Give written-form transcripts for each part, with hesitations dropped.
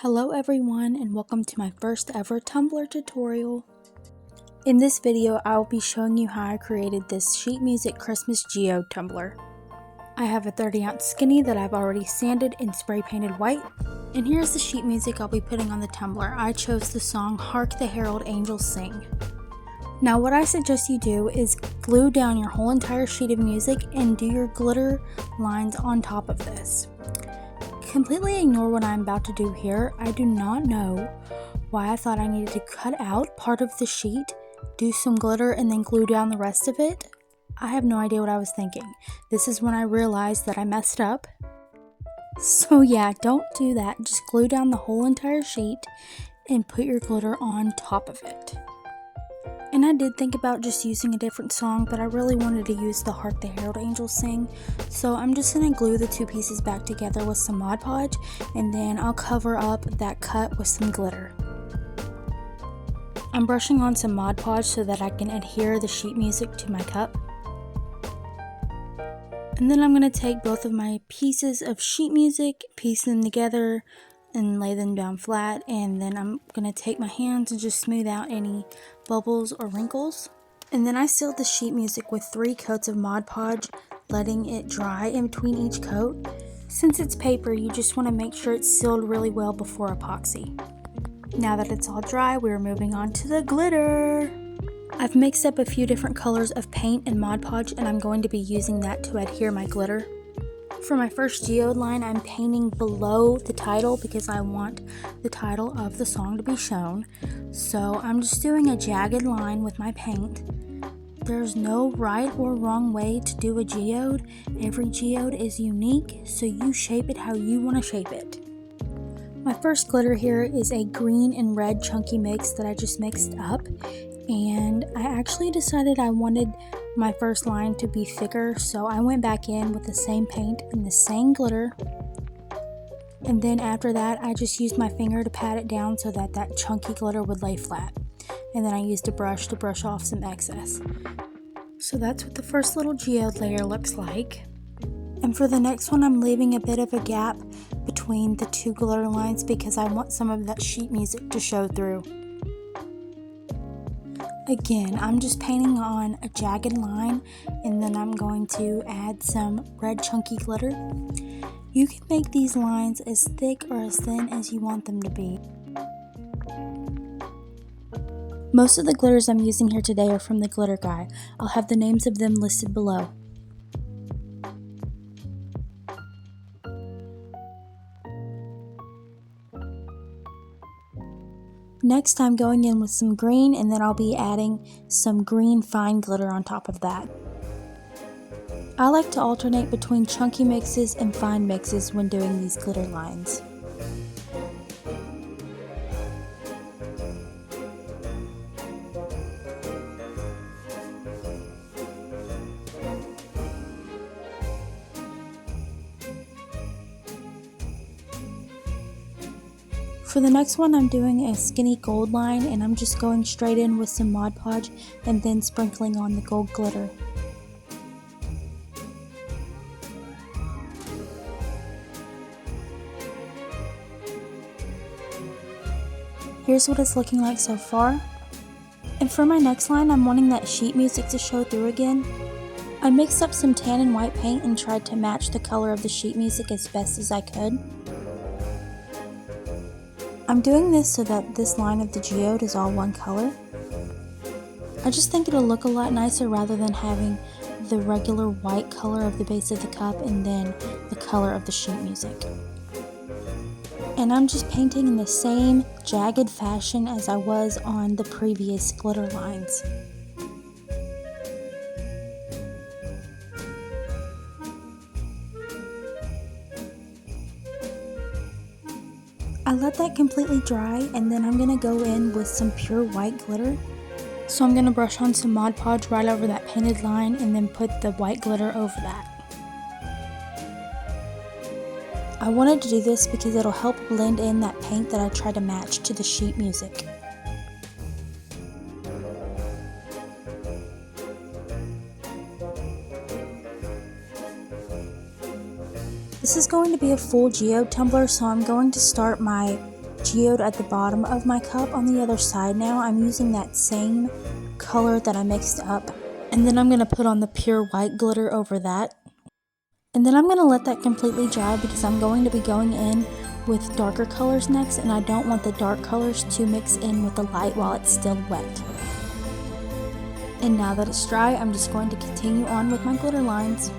Hello everyone and welcome to my first ever Tumbler tutorial. In this video I will be showing you how I created this sheet music Christmas Geode tumbler. I have a 30-ounce skinny that I've already sanded and spray painted white. And here's the sheet music I'll be putting on the tumbler. I chose the song Hark the Herald Angels Sing. Now what I suggest you do is glue down your whole entire sheet of music and do your glitter lines on top of this. Completely ignore what I'm about to do here. I do not know why I thought I needed to cut out part of the sheet, do some glitter, and then glue down the rest of it. I have no idea what I was thinking. This is when I realized that I messed up. So yeah, don't do that. Just glue down the whole entire sheet and put your glitter on top of it. And I did think about just using a different song, but I really wanted to use the Hark the Herald Angels Sing. So I'm just going to glue the two pieces back together with some Mod Podge, and then I'll cover up that cut with some glitter. I'm brushing on some Mod Podge so that I can adhere the sheet music to my cup. And then I'm going to take both of my pieces of sheet music, piece them together, and lay them down flat, and then I'm going to take my hands and just smooth out any bubbles or wrinkles. And then I sealed the sheet music with 3 coats of Mod Podge, letting it dry in between each coat. Since it's paper, you just want to make sure it's sealed really well before epoxy. Now that it's all dry, we're moving on to the glitter. I've mixed up a few different colors of paint and Mod Podge, and I'm going to be using that to adhere my glitter. For my first geode line, I'm painting below the title because I want the title of the song to be shown. So I'm just doing a jagged line with my paint. There's no right or wrong way to do a geode. Every geode is unique, so you shape it how you want to shape it. My first glitter here is a green and red chunky mix that I just mixed up. And I actually decided I wanted my first line to be thicker, so I went back in with the same paint and the same glitter. And then after that, I just used my finger to pat it down so that that chunky glitter would lay flat. And then I used a brush to brush off some excess. So that's what the first little geode layer looks like. And for the next one, I'm leaving a bit of a gap between the 2 glitter lines because I want some of that sheet music to show through. Again, I'm just painting on a jagged line, and then I'm going to add some red chunky glitter. You can make these lines as thick or as thin as you want them to be. Most of the glitters I'm using here today are from the Glitter Guy. I'll have the names of them listed below. Next, I'm going in with some green, and then I'll be adding some green fine glitter on top of that. I like to alternate between chunky mixes and fine mixes when doing these glitter lines. For the next one, I'm doing a skinny gold line, and I'm just going straight in with some Mod Podge and then sprinkling on the gold glitter. Here's what it's looking like so far. And for my next line, I'm wanting that sheet music to show through again. I mixed up some tan and white paint and tried to match the color of the sheet music as best as I could. I'm doing this so that this line of the geode is all one color. I just think it'll look a lot nicer rather than having the regular white color of the base of the cup and then the color of the sheet music. And I'm just painting in the same jagged fashion as I was on the previous glitter lines. I let that completely dry, and then I'm going to go in with some pure white glitter. So I'm going to brush on some Mod Podge right over that painted line and then put the white glitter over that. I wanted to do this because it'll help blend in that paint that I tried to match to the sheet music. This is going to be a full geode tumbler, so I'm going to start my geode at the bottom of my cup on the other side now. I'm using that same color that I mixed up. And then I'm going to put on the pure white glitter over that. And then I'm going to let that completely dry because I'm going to be going in with darker colors next, and I don't want the dark colors to mix in with the light while it's still wet. And now that it's dry, I'm just going to continue on with my glitter lines.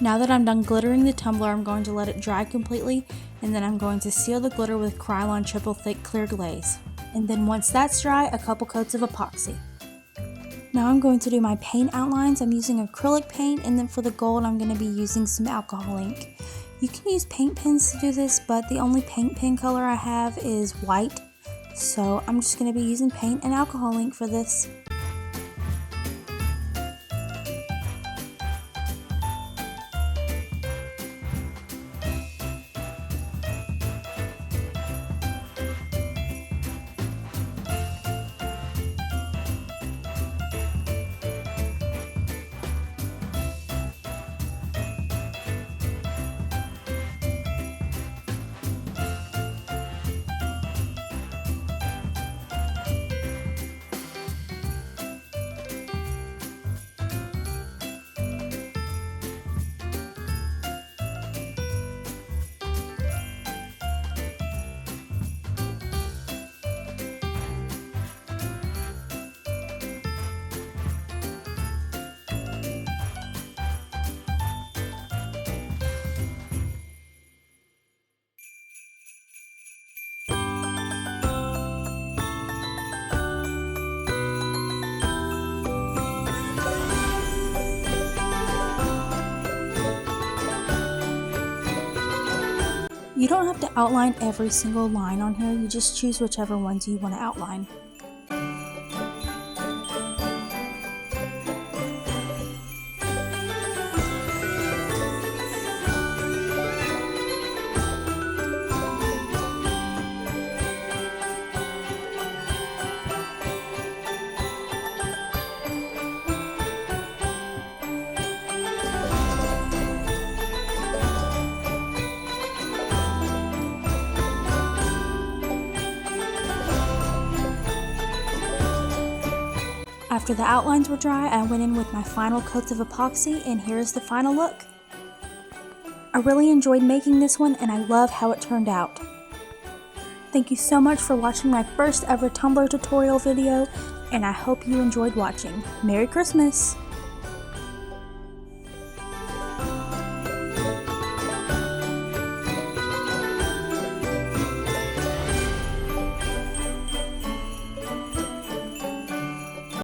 Now that I'm done glittering the tumbler, I'm going to let it dry completely, and then I'm going to seal the glitter with Krylon Triple Thick Clear Glaze. And then once that's dry, a couple coats of epoxy. Now I'm going to do my paint outlines. I'm using acrylic paint, and then for the gold I'm going to be using some alcohol ink. You can use paint pens to do this, but the only paint pen color I have is white, so I'm just going to be using paint and alcohol ink for this. You don't have to outline every single line on here, you just choose whichever ones you want to outline. After the outlines were dry, I went in with my final coats of epoxy, and here's the final look. I really enjoyed making this one, and I love how it turned out. Thank you so much for watching my first ever Tumbler tutorial video, and I hope you enjoyed watching. Merry Christmas!